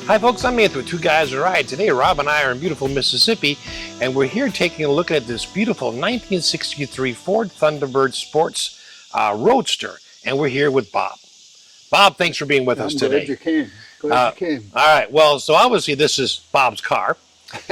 Hi folks, I'm Anth with Two Guys a Ride. Today Rob and I are in beautiful Mississippi, and we're here taking a look at this beautiful 1963 Ford Thunderbird Sports Roadster, and we're here with Bob. Bob, thanks for being with us today. Glad you came. Glad you came. All right, well, so obviously this is Bob's car,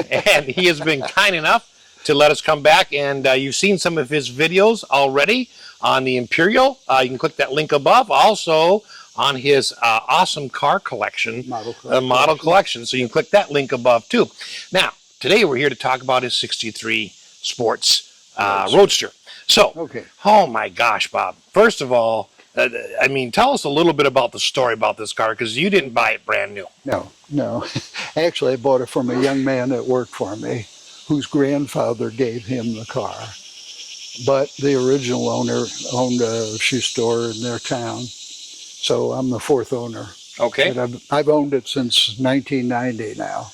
and he has been kind enough to let us come back, and you've seen some of his videos already on the Imperial. You can click that link above. Also, on his awesome car collection, model collection. So you can click that link above too. Now, today we're here to talk about his 63 Sports Roadster. So, oh my gosh, Bob. First of all, I mean, tell us a little bit about the story about this car, because you didn't buy it brand new. No. Actually, I bought it from a young man that worked for me, whose grandfather gave him the car. But the original owner owned a shoe store in their town. So I'm the fourth owner. Okay. And I've owned it since 1990 now.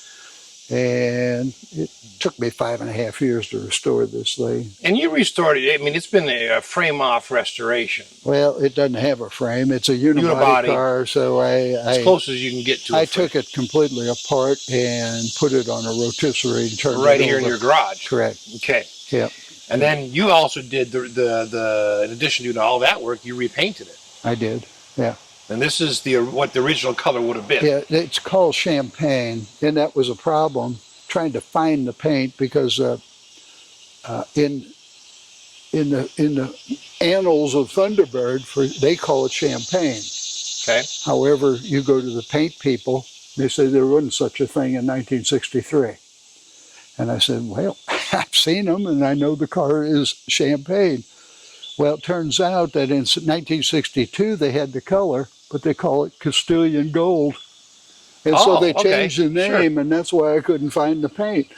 And it took me 5.5 years to restore this thing. And you restored it. I mean, it's been a frame-off restoration. Well, it doesn't have a frame. It's a unibody car, so as close as you can get to it. I took it completely apart and put it on a rotisserie and turned it right here in your garage. Correct. Okay. Yep. And then you also did the in addition to doing all that work, you repainted it. I did. Yeah. And this is what the original color would have been. Yeah, it's called champagne, and that was a problem trying to find the paint, because in the annals of Thunderbird, they call it champagne. Okay. However, you go to the paint people, they say there wasn't such a thing in 1963. And I said, well, I've seen them, and I know the car is champagne. Well, it turns out that in 1962 they had the color, but they call it Castilian Gold. And so they changed the name, and that's why I couldn't find the paint.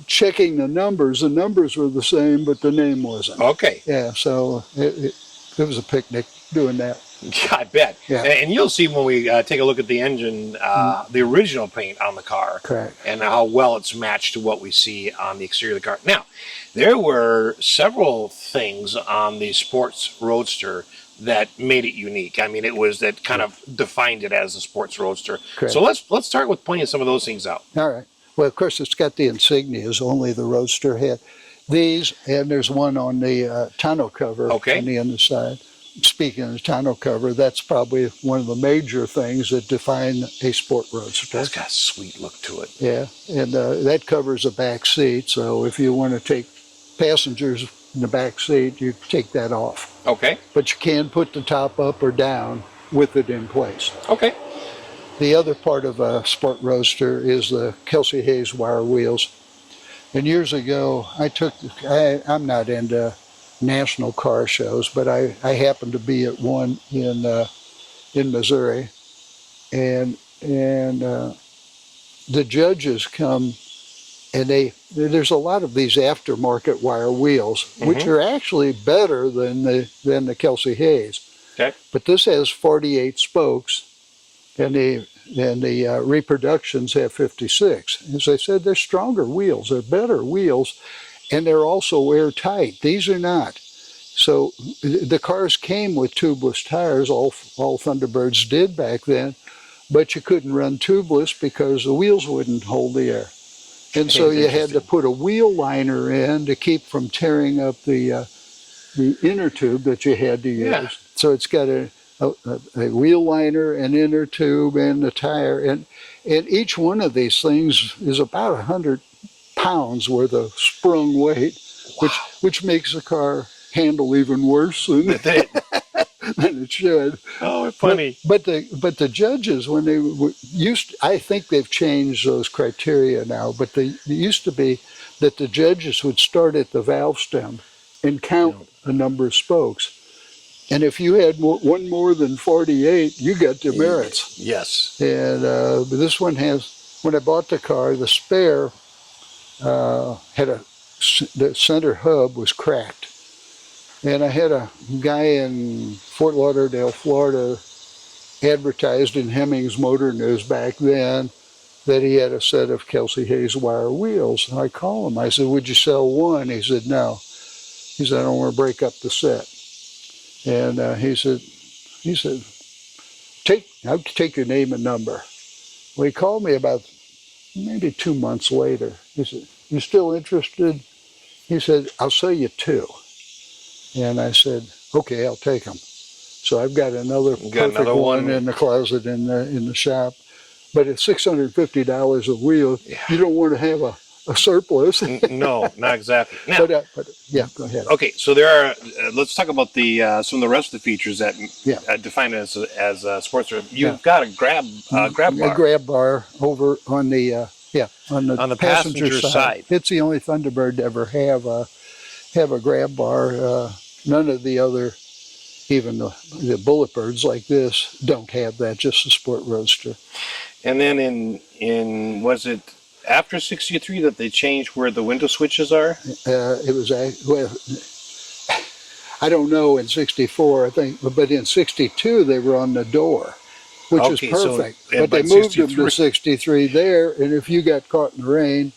Checking the numbers were the same, but the name wasn't. Okay. Yeah, so it was a picnic doing that. I bet. Yeah. And you'll see when we take a look at the engine, the original paint on the car. Correct. And how well it's matched to what we see on the exterior of the car. Now, there were several things on the Sports Roadster that made it unique. I mean, it was that kind of defined it as a Sports Roadster. Correct. So let's start with pointing some of those things out. All right. Well, of course, it's got the insignias only the Roadster had. These, and there's one on the tonneau cover on the underside. Speaking of the tonneau cover, that's probably one of the major things that define a sport roadster. It's got a sweet look to it. Yeah, and that covers the back seat, so if you want to take passengers in the back seat, you take that off. Okay. But you can put the top up or down with it in place. Okay. The other part of a sport roadster is the Kelsey Hayes wire wheels. And years ago, I'm not into national car shows, but I happened to be at one in Missouri, and the judges come, and there's a lot of these aftermarket wire wheels, which are actually better than the Kelsey Hayes. Okay. But this has 48 spokes, and the reproductions have 56. As I said, they're stronger wheels, they're better wheels. And they're also airtight. These are not. So the cars came with tubeless tires. All Thunderbirds did back then, but you couldn't run tubeless because the wheels wouldn't hold the air. And so you had to put a wheel liner in to keep from tearing up the inner tube that you had to use. Yeah. So it's got a wheel liner, an inner tube, and a tire. And each one of these things is about 100 pounds worth of sprung weight, which makes the car handle even worse than it should. Oh, funny. But the judges, when they I think they've changed those criteria now, but they used to be that the judges would start at the valve stem and count the number of spokes. And if you had one more than 48, you got demerits. Yes. And but this one has, when I bought the car, the spare had the center hub was cracked, and I had a guy in Fort Lauderdale, Florida, advertised in Hemmings Motor News back then that he had a set of Kelsey Hayes wire wheels. And I called him. I said, "Would you sell one?" He said, "No." He said, "I don't want to break up the set." And he said, I'll take your name and number. Well, he called me about maybe 2 months later. He said, "You still interested?" He said, "I'll sell you two." And I said, "Okay, I'll take them." So I've got another perfect one in the closet in the shop. But at $650 a wheel, you don't want to have a surplus. No, not exactly. Now, but yeah, go ahead. Okay, so there are. Let's talk about the some of the rest of the features that define it as a sports. You've got a grab bar. A grab bar over on the on the passenger side. It's the only Thunderbird to ever have a grab bar. None of the other, even the Bullet Birds like this, don't have that. Just the Sport Roadster. And then in was it after '63 that they changed where the window switches are? It was well, I don't know in '64, I think, but in '62 they were on the door, which is perfect. So, but they moved them to '63 there, and if you got caught in the rain,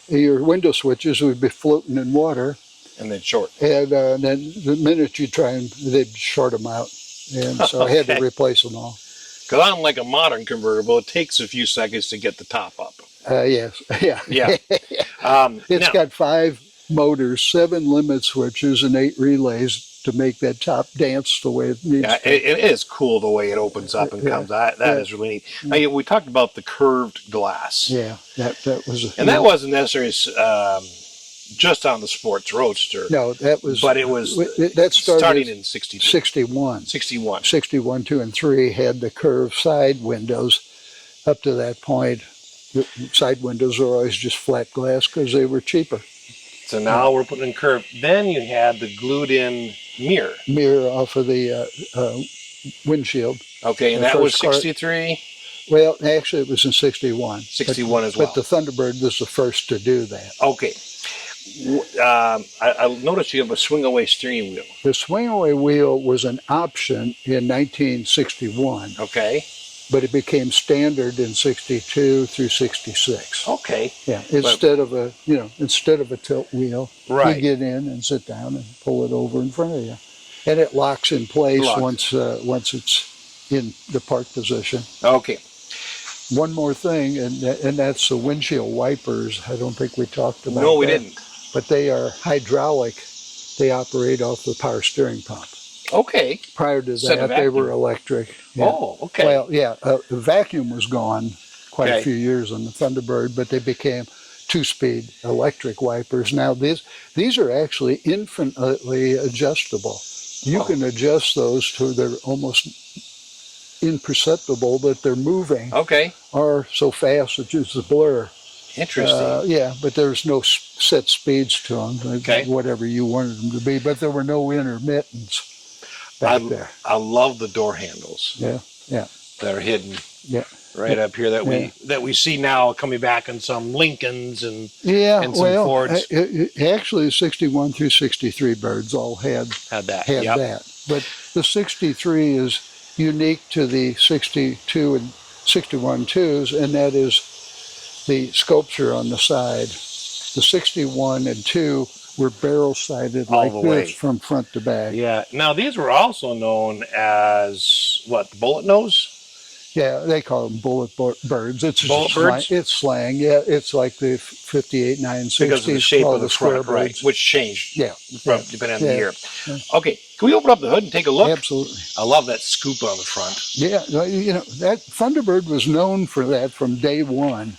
your window switches would be floating in water. And then short. And then the minute you try and they'd short them out, and so I had to replace them all. Because unlike a modern convertible, it takes a few seconds to get the top up. Yes, yeah. It's got 5 motors, 7 limit switches, and 8 relays to make that top dance the way it needs to. It is cool the way it opens up and comes out. That is really neat. Now, we talked about the curved glass. Yeah, that was. And that wasn't necessarily just on the Sports Roadster. No, that was. But it was that starting in 62. 61. 61. 61, 2, and 3 had the curved side windows. Up to that point, the side windows were always just flat glass because they were cheaper. So now we're putting in curved. Then you had the glued-in mirror. Mirror off of the windshield. Okay, and that was 63? Well, actually, it was in 61. 61 as well. But the Thunderbird was the first to do that. Okay. I noticed you have a swing-away steering wheel. The swing-away wheel was an option in 1961. Okay. But it became standard in 62 through 66. Okay. Yeah. Instead of a tilt wheel, right, you get in and sit down and pull it over in front of you, and it locks in place once it's in the park position. Okay. One more thing, and that's the windshield wipers. I don't think we talked about that. No, we didn't. But they are hydraulic. They operate off the power steering pump. Okay. Prior to that, they were electric. Yeah. Oh, okay. Well, yeah, the vacuum was gone quite a few years on the Thunderbird, but they became 2-speed electric wipers. Now, these are actually infinitely adjustable. You can adjust those to they're almost imperceptible that they're moving. Okay. Or so fast that it's a blur. Interesting. Yeah, but there's no set speeds to them. Okay. Whatever you wanted them to be, but there were no intermittents. I love the door handles. Yeah. That are hidden. Yeah. Right up here that we see now coming back in some Lincolns and some Fords. Actually, 61 through 63 birds all had that. But the 63 is unique to the 62 and 61 twos, and that is the sculpture on the side. The 61 and 2 were barrel-sided like this from front to back. Yeah. Now, these were also known as, what, the bullet nose? Yeah, they call them bullet birds. It's bullet birds? It's slang. Yeah, it's like the 58 960s. Because of the shape of the front, right, birds. which changed depending on the year. Yeah. Okay, can we open up the hood and take a look? Absolutely. I love that scoop on the front. Yeah, that Thunderbird was known for that from day one.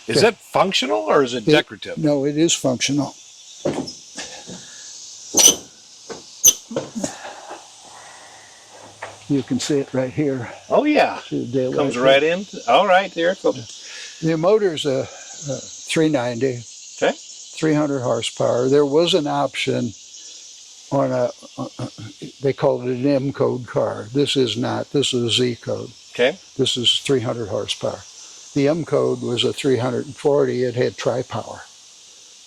Is that functional or is it decorative? No, it is functional. You can see it right here. Oh, yeah. Comes right in. All right, there. The motor's a 390. Okay. 300 horsepower. There was an option on they called it an M code car. This is not. This is a Z code. Okay. This is 300 horsepower. The M code was a 340. It had tri-power.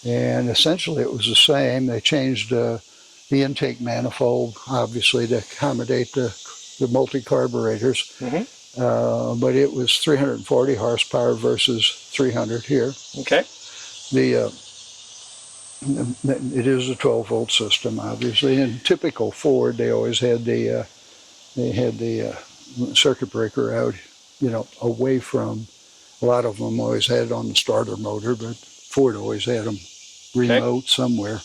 And essentially it was the same. They changed the intake manifold, obviously, to accommodate the multi-carburetors. Mm-hmm. But it was 340 horsepower versus 300 here. Okay. It is a 12-volt system, obviously. In typical Ford, they always had the circuit breaker out, away from A lot of them always had it on the starter motor, but Ford always had them remote somewhere.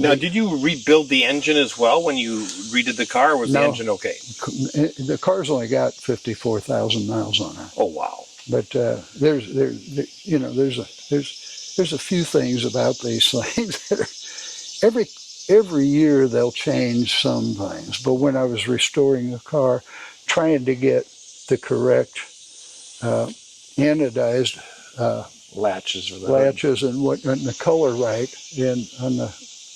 Now, did you rebuild the engine as well when you redid the car, or was the engine okay? The car's only got 54,000 miles on it. Oh, wow. But there's a few things about these things that are, every year they'll change some things. But when I was restoring the car, trying to get the correct anodized Latches or the latches and the color right on the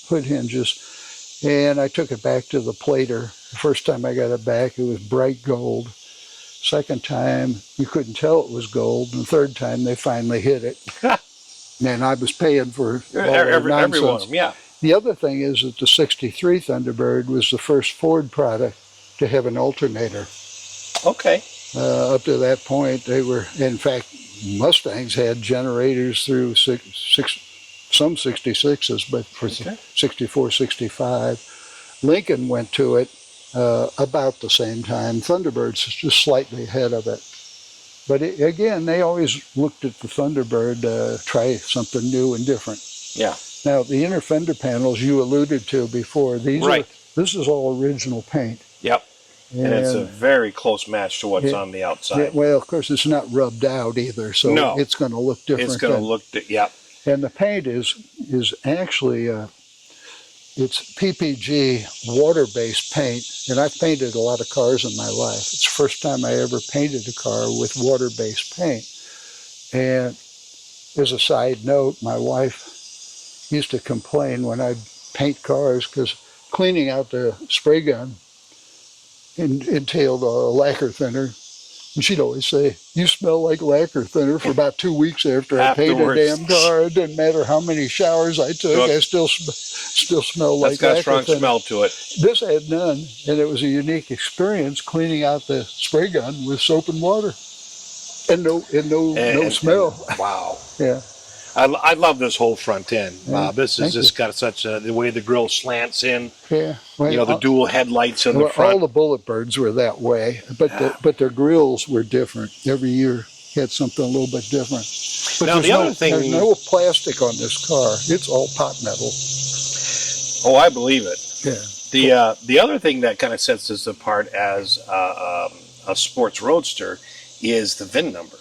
hood hinges, and I took it back to the plater. The first time I got it back, it was bright gold. Second time, you couldn't tell it was gold, and the third time they finally hit it. And I was paying for all every one of them, yeah. The other thing is that the '63 Thunderbird was the first Ford product to have an alternator. Okay. Up to that point, they were, in fact, Mustangs had generators through some 66s, but for 64, 65. Lincoln went to it about the same time. Thunderbird's just slightly ahead of it. But again, they always looked at the Thunderbird, try something new and different. Yeah. Now, the inner fender panels you alluded to before, this is all original paint. Yep. And it's a very close match to what's on the outside. Well, of course, it's not rubbed out either, so it's going to look different. It's going to look, yep. And the paint is actually, it's PPG water-based paint, and I've painted a lot of cars in my life. It's the first time I ever painted a car with water-based paint. And as a side note, my wife used to complain when I'd paint cars because cleaning out the spray gun entailed a lacquer thinner. And she'd always say, "You smell like lacquer thinner," for about 2 weeks after I painted a damn car. It didn't matter how many showers I took, I still smelled like lacquer thinner. That's got a strong smell to it. This had none, and it was a unique experience cleaning out the spray gun with soap and water. And no smell. Wow. Yeah. I love this whole front end, Bob. This has just got such the way the grill slants in. Yeah. Well, the dual headlights in the front. All the Bullet Birds were that way, but their grills were different. Every year had something a little bit different. But now the other thing, there's no plastic on this car. It's all pot metal. Oh, I believe it. Yeah. The other thing that kind of sets this apart as a sports roadster is the VIN number.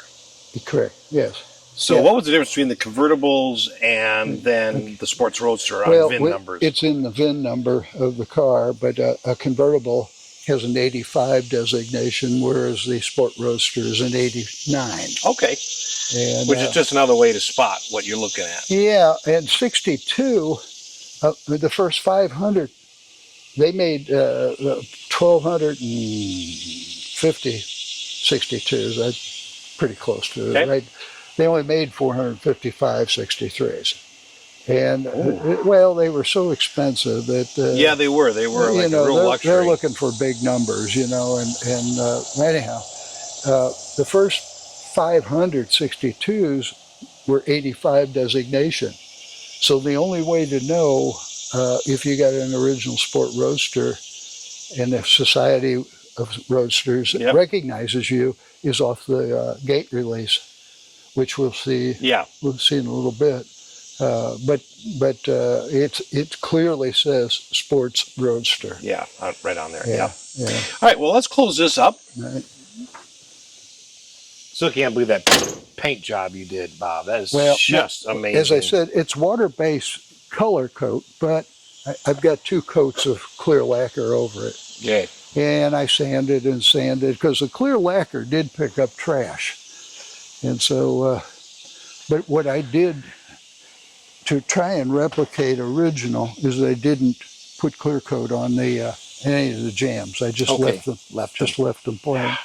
Correct. Yes. So what was the difference between the convertibles and then the sports roadster on VIN numbers? It's in the VIN number of the car, but a convertible has an 85 designation, whereas the sport roadster is an 89. Okay. And, which is just another way to spot what you're looking at. Yeah, and 62, the first 500, they made 1,250 62s. That's pretty close to it, right? They only made 455 63s. And, they were so expensive that... yeah, they were. They were like a real luxury. They're looking for big numbers, and anyhow, the first 562s were 85 designation. So the only way to know if you got an original sport roadster and the Society of Roadsters recognizes you is off the gate release, which we'll see. Yeah, we'll see in a little bit. But it clearly says sports roadster. Yeah, right on there. Yeah. All right. Well, let's close this up. All right. Still can't believe that paint job you did, Bob. That is just amazing. As I said, it's water-based color coat, but I've got 2 coats of clear lacquer over it. Yeah. And I sanded because the clear lacquer did pick up trash. And so, but what I did to try and replicate original is I didn't put clear coat on the any of the jams. I just left them plain.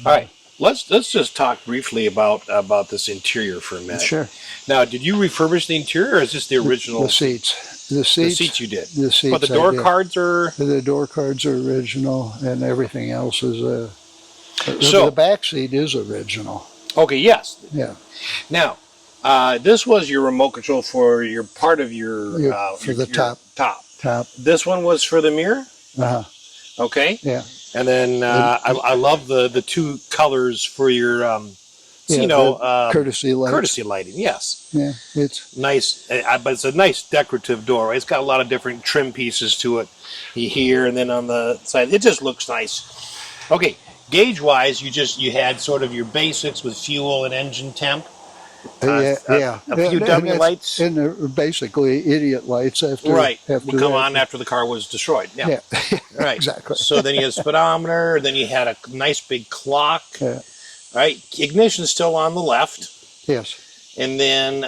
All right. Let's just talk briefly about this interior for a minute. Sure. Now, did you refurbish the interior, or is this the original? The seats. The seats you did. The seats. But the door cards are. The door cards are original, and everything else is the back seat is original. Okay. Yes. Yeah. Now, this was your remote control for your part of your for the top. This one was for the mirror. Okay. Yeah. And then I love the 2 colors for your Yeah, you know, courtesy lights. courtesy lighting. Yes. Yeah, it's Nice, but it's a nice decorative door. It's got a lot of different trim pieces to it here, and then on the side, it just looks nice. Okay, gauge-wise, you had sort of your basics with fuel and engine temp. yeah. A few dummy lights. and they're basically idiot lights after Right, after would come that. on after the car was destroyed. Yeah, Yeah, right. exactly. So then you had a speedometer, then you had a nice big clock. Yeah. Right, ignition's still on the left. Yes. And then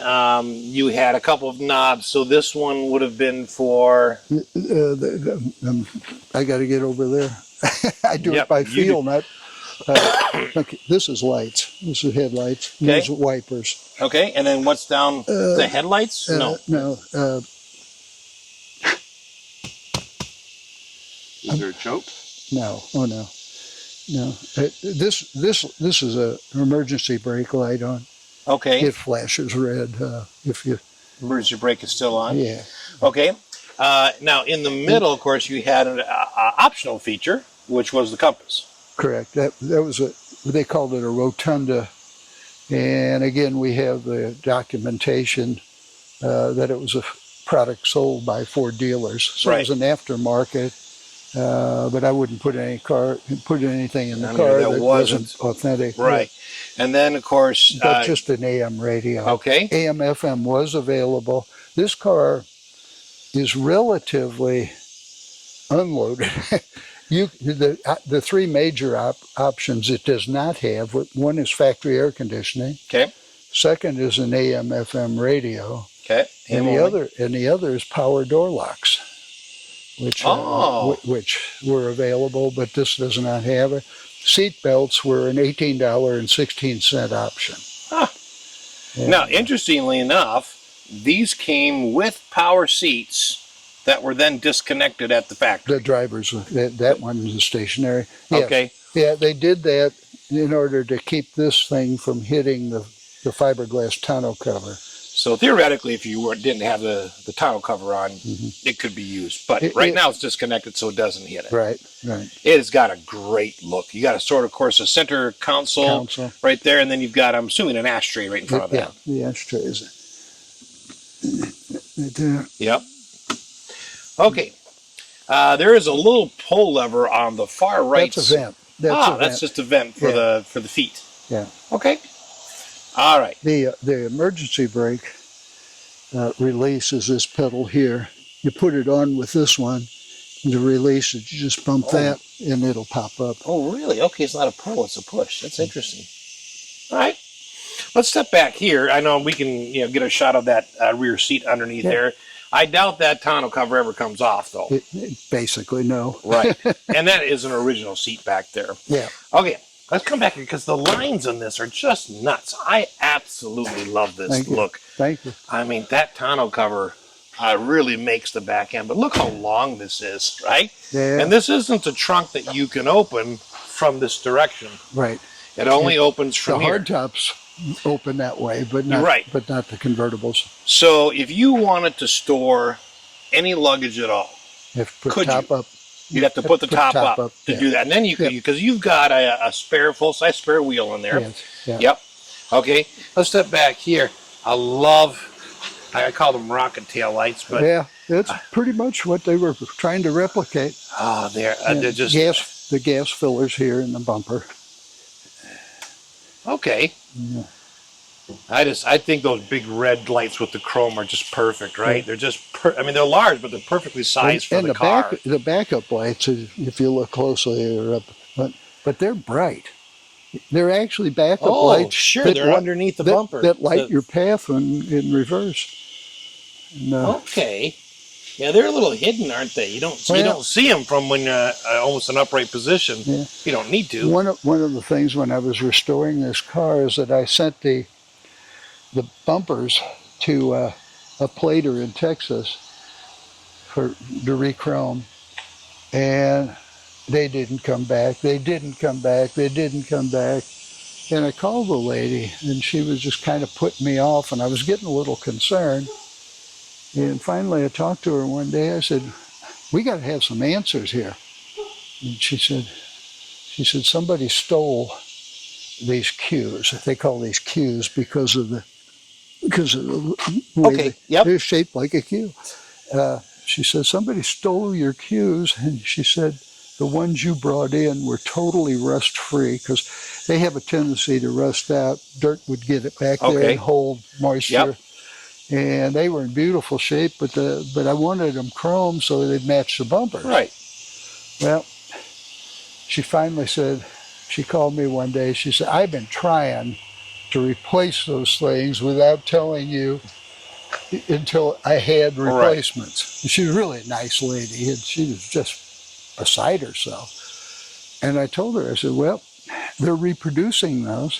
you had a couple of knobs. So this one would have been for... I got to get over there. I do Yep, it by you feel, not. Okay, this is lights. This is headlights. Okay. These are wipers. Okay, and then what's down the headlights? No. No. Is there a choke? No. Oh no. No. This is an emergency brake light on. Okay. It flashes red if you. Emergency brake is still on? Yeah. Okay. Now, in the middle, of course, you had an optional feature, which was the compass. Correct. That was they called it a rotunda, and again we have the documentation that it was a product sold by Ford dealers, so Right. it was an aftermarket. But I wouldn't put anything in the I mean, car that that wasn't- wasn't authentic. Right. And then, of course... But just an AM radio. okay. AM FM was available. This car is relatively unloaded. The three major options it does not have. One is factory air conditioning. Okay. Second is an AM FM radio. Okay. And the other is power door locks, which were available, but this does not have it. Seat belts were an $18.16 option. Huh. Yeah. Now, interestingly enough, these came with power seats that were then disconnected at the factory. The drivers, that one is stationary. Yes. Okay. Yeah, they did that in order to keep this thing from hitting the fiberglass tonneau cover. So theoretically, if you didn't have the tonneau cover on, it could be used. But right now it's disconnected, so it doesn't hit it. Right. It has got a great look. You got of course, a center console right there, and then you've got, I'm assuming, an ashtray right in front of that. Yeah, the ashtray is. Yep. Okay. There is a little pull lever on the far right. That's a vent. That's just a vent for the feet. Yeah. Okay. All right. The emergency brake release is this pedal here. You put it on with this one. The release is you just bump that and it'll pop up. Oh, really? Okay, it's not a pull, it's a push. That's interesting. All right. Let's step back here. I know we can get a shot of that rear seat underneath there. I doubt that tonneau cover ever comes off, though. Basically, no. Right. And that is an original seat back there. Yeah. Okay. Let's come back here because the lines on this are just nuts. I absolutely love this look. Thank you. I mean, that tonneau cover really makes the back end. But look how long this is, right? Yeah. And this isn't a trunk that you can open from this direction. Right. It only opens from the here. hardtops open that way, but not but not the convertibles. So if you wanted to store any luggage at all, you have to put top up. You'd have to put the top up to do that. And then you could, because you've got a full-size spare wheel in there. Yes. Yeah. Yep. Okay. Let's step back here. I call them rocket tail lights, but yeah, that's pretty much what they were trying to replicate. Oh, they're just the gas fillers here in the bumper. Okay. Yeah. I think those big red lights with the chrome are just perfect, right? Yeah. They're just they're large, but they're perfectly sized for the car. The backup lights, if you look closely, are up, but they're bright. They're actually backup lights. Oh, sure, they're underneath the bumper that light your path in reverse. And, okay. Yeah, they're a little hidden, aren't they? You don't see them from when you're almost an upright position. Yeah. You don't need to. One of the things when I was restoring this car is that I sent the bumpers to a plater in Texas to re-chrome, and they didn't come back. They didn't come back. And I called the lady, and she was just kind of putting me off, and I was getting a little concerned. And finally I talked to her one day. I said, we got to have some answers here. And she said somebody stole these cues. They call these cues because of the way they're shaped like a cue. She said, somebody stole your cues, and she said, the ones you brought in were totally rust-free because they have a tendency to rust out. Dirt would get it back there and hold moisture. And they were in beautiful shape, but I wanted them chrome so they'd match the bumpers. Right. Well, she finally said, she called me one day, she said, I've been trying to replace those things without telling you until I had replacements. Right. She was really a nice lady, and she was just beside herself. And I told her, I said, well, they're reproducing those.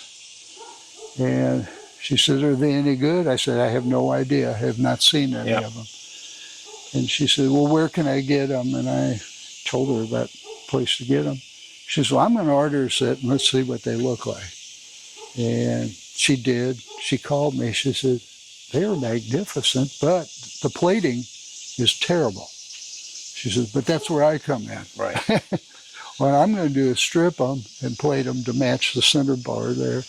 And she said, are they any good? I said, I have no idea. I have not seen any of them. And she said, well, where can I get them? And I told her about a place to get them. She said, well, I'm going to order a set and let's see what they look like. And she did. She called me. She said, they're magnificent, but the plating is terrible. She says, but that's where I come in. Right. What I'm going to do is strip them and plate them to match the center bar there.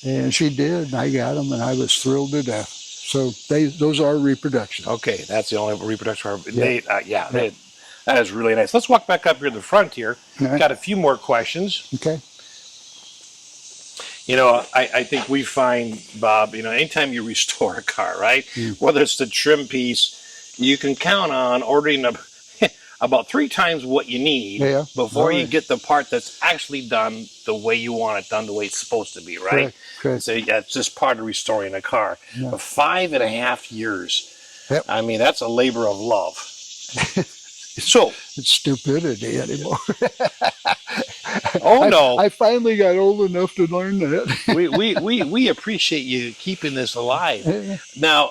And she did, and I got them, and I was thrilled to death. So those are reproductions. Okay, that's the only reproduction. That is really nice. Let's walk back up here to the front here. Right. Got a few more questions. Okay. You know, I think we find, Bob, you know, anytime you restore a car, right, whether it's the trim piece, you can count on ordering about 3 times what you need before you get the part that's actually done the way you want it done, the way it's supposed to be, right? Correct. So it's just part of restoring a car. Yeah. But 5.5 years, I mean, that's a labor of love. So it's stupidity anymore. Oh no! I finally got old enough to learn that. we appreciate you keeping this alive. Now,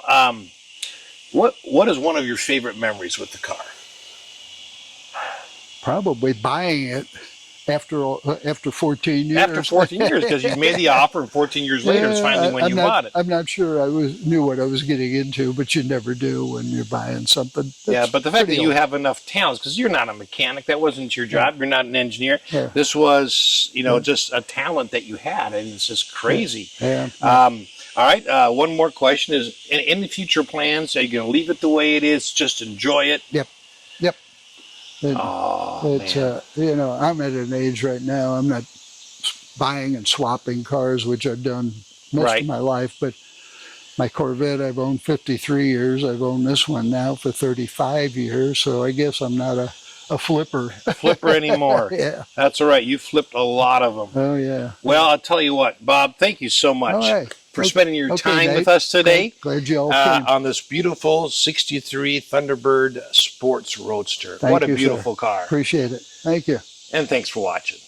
what is one of your favorite memories with the car? Probably buying it after 14 years. After 14 years, because you made the offer, and 14 years later is finally when you bought it. I'm not sure I knew what I was getting into, but you never do when you're buying something. Yeah, but the fact that you have enough talents, because you're not a mechanic, that wasn't your job. You're not an engineer. Yeah. This was, you know, just a talent that you had, and it's just crazy. Yeah. All right, one more question is: in the future plans, are you going to leave it the way it is, just enjoy it? Yep. You know, I'm at an age right now, I'm not buying and swapping cars, which I've done most of my life, but my Corvette I've owned 53 years. I've owned this one now for 35 years, so I guess I'm not a flipper. Anymore. Yeah. That's all right. You flipped a lot of them. Oh, yeah. Well, I'll tell you what, Bob, thank you so much for spending your time with us today. Glad you all came. On this beautiful 63 Thunderbird Sports Roadster. What a beautiful car. Appreciate it. Thank you. And thanks for watching.